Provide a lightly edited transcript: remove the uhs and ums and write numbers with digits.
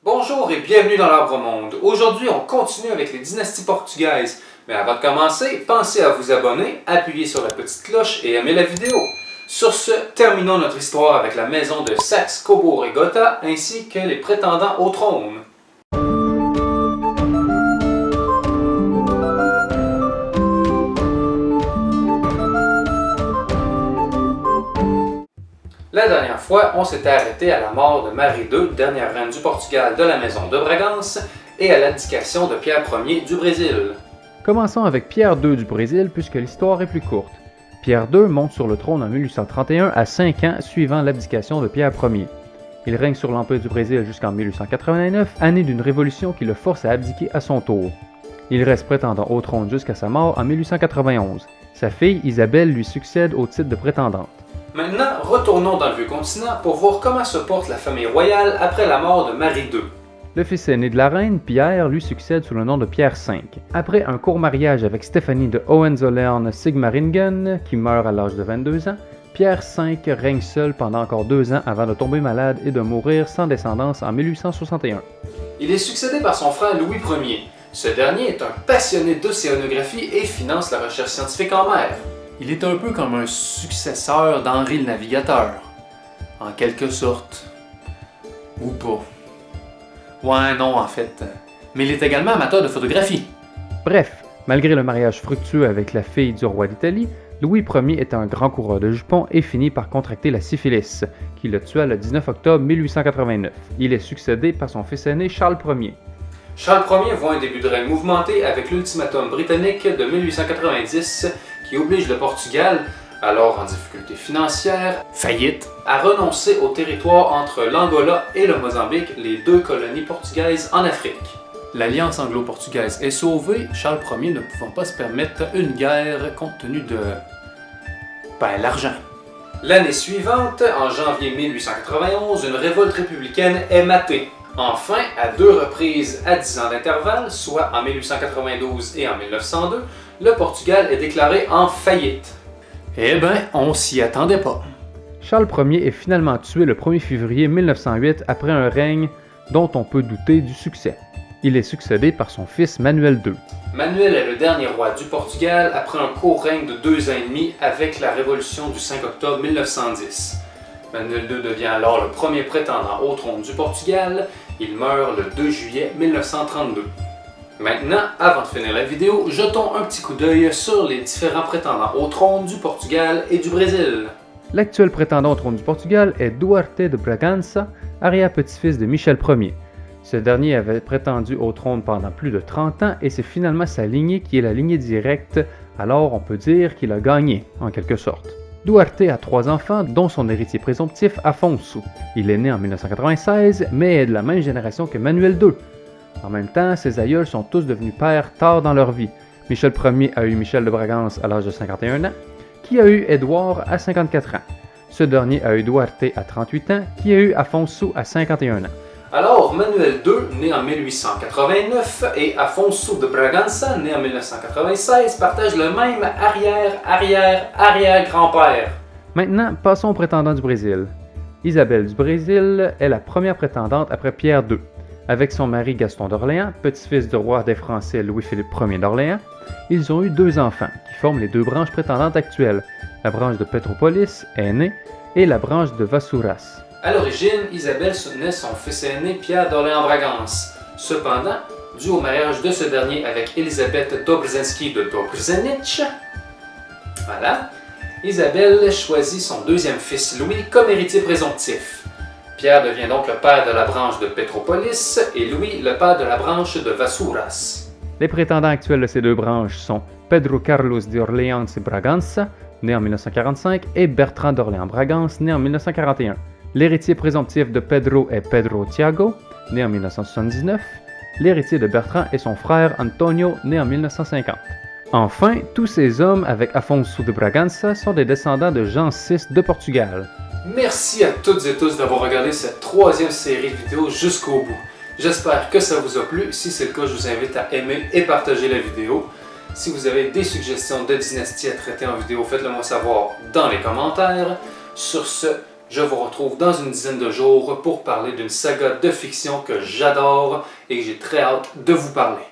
Bonjour et bienvenue dans l'Arbre Monde. Aujourd'hui, on continue avec les dynasties portugaises. Mais avant de commencer, pensez à vous abonner, appuyer sur la petite cloche et aimer la vidéo. Sur ce, terminons notre histoire avec la maison de Saxe-Cobourg et Gotha ainsi que les prétendants au trône. La dernière fois, on s'était arrêté à la mort de Marie II, dernière reine du Portugal de la maison de Bragança, et à l'abdication de Pierre Ier du Brésil. Commençons avec Pierre II du Brésil puisque l'histoire est plus courte. Pierre II monte sur le trône en 1831 à 5 ans suivant l'abdication de Pierre Ier. Il règne sur l'Empire du Brésil jusqu'en 1889, année d'une révolution qui le force à abdiquer à son tour. Il reste prétendant au trône jusqu'à sa mort en 1891. Sa fille Isabelle lui succède au titre de prétendante. Maintenant, retournons dans le vieux continent pour voir comment se porte la famille royale après la mort de Marie II. Le fils aîné de la reine, Pierre, lui succède sous le nom de Pierre V. Après un court mariage avec Stéphanie de Hohenzollern-Sigmaringen, qui meurt à l'âge de 22 ans, Pierre V règne seul pendant encore 2 ans avant de tomber malade et de mourir sans descendance en 1861. Il est succédé par son frère Louis Ier. Ce dernier est un passionné d'océanographie et finance la recherche scientifique en mer. Il est un peu comme un successeur d'Henri le Navigateur, en quelque sorte. Ou pas. Ouais, non, en fait. Mais il est également amateur de photographie. Bref, malgré le mariage fructueux avec la fille du roi d'Italie, Louis Ier est un grand coureur de jupons et finit par contracter la syphilis, qui le tua le 19 octobre 1889. Il est succédé par son fils aîné Charles Ier. Charles Ier voit un début de règne mouvementé avec l'ultimatum britannique de 1890 qui oblige le Portugal, alors en difficulté financière, faillite, à renoncer au territoire entre l'Angola et le Mozambique, les deux colonies portugaises en Afrique. L'alliance anglo-portugaise est sauvée, Charles Ier ne pouvant pas se permettre une guerre compte tenu de... l'argent. L'année suivante, en janvier 1891, une révolte républicaine est matée. Enfin, à 2 reprises à 10 ans d'intervalle, soit en 1892 et en 1902, le Portugal est déclaré en faillite. Eh ben, on s'y attendait pas. Charles Ier est finalement tué le 1er février 1908 après un règne dont on peut douter du succès. Il est succédé par son fils Manuel II. Manuel est le dernier roi du Portugal après un court règne de 2 ans et demi avec la révolution du 5 octobre 1910. Manuel II devient alors le premier prétendant au trône du Portugal. Il meurt le 2 juillet 1932. Maintenant, avant de finir la vidéo, jetons un petit coup d'œil sur les différents prétendants au trône du Portugal et du Brésil. L'actuel prétendant au trône du Portugal est Duarte de Bragança, arrière-petit-fils de Michel Ier. Ce dernier avait prétendu au trône pendant plus de 30 ans et c'est finalement sa lignée qui est la lignée directe, alors on peut dire qu'il a gagné, en quelque sorte. Duarte a 3 enfants, dont son héritier présomptif Afonso. Il est né en 1996, mais est de la même génération que Manuel II. En même temps, ses aïeuls sont tous devenus pères tard dans leur vie. Michel Ier a eu Michel de Bragança à l'âge de 51 ans, qui a eu Édouard à 54 ans. Ce dernier a eu Duarte à 38 ans, qui a eu Afonso à 51 ans. Alors, Manuel II, né en 1889, et Afonso de Bragança, né en 1996, partagent le même arrière-grand-père. Maintenant, passons aux prétendants du Brésil. Isabelle du Brésil est la première prétendante après Pierre II. Avec son mari Gaston d'Orléans, petit-fils du roi des Français Louis-Philippe Ier d'Orléans, ils ont eu 2 enfants, qui forment les 2 branches prétendantes actuelles, la branche de Petropolis, aînée, et la branche de Vassouras. À l'origine, Isabelle soutenait son fils aîné Pierre d'Orléans-Bragança. Cependant, dû au mariage de ce dernier avec Elisabeth Dobrzyński de Dobrzyniec, Isabelle choisit son 2e fils Louis comme héritier présomptif. Pierre devient donc le père de la branche de Petropolis et Louis le père de la branche de Vassouras. Les prétendants actuels de ces 2 branches sont Pedro Carlos de Orléans et Bragança, né en 1945, et Bertrand d'Orléans-Bragança, né en 1941. L'héritier présomptif de Pedro est Pedro Tiago, né en 1979. L'héritier de Bertrand est son frère Antonio, né en 1950. Enfin, tous ces hommes avec Afonso de Bragança sont des descendants de Jean VI de Portugal. Merci à toutes et tous d'avoir regardé cette 3e série de vidéos jusqu'au bout. J'espère que ça vous a plu. Si c'est le cas, je vous invite à aimer et partager la vidéo. Si vous avez des suggestions de dynasties à traiter en vidéo, faites-le moi savoir dans les commentaires. Sur ce, Je vous retrouve dans une dizaine de jours pour parler d'une saga de fiction que j'adore et que j'ai très hâte de vous parler.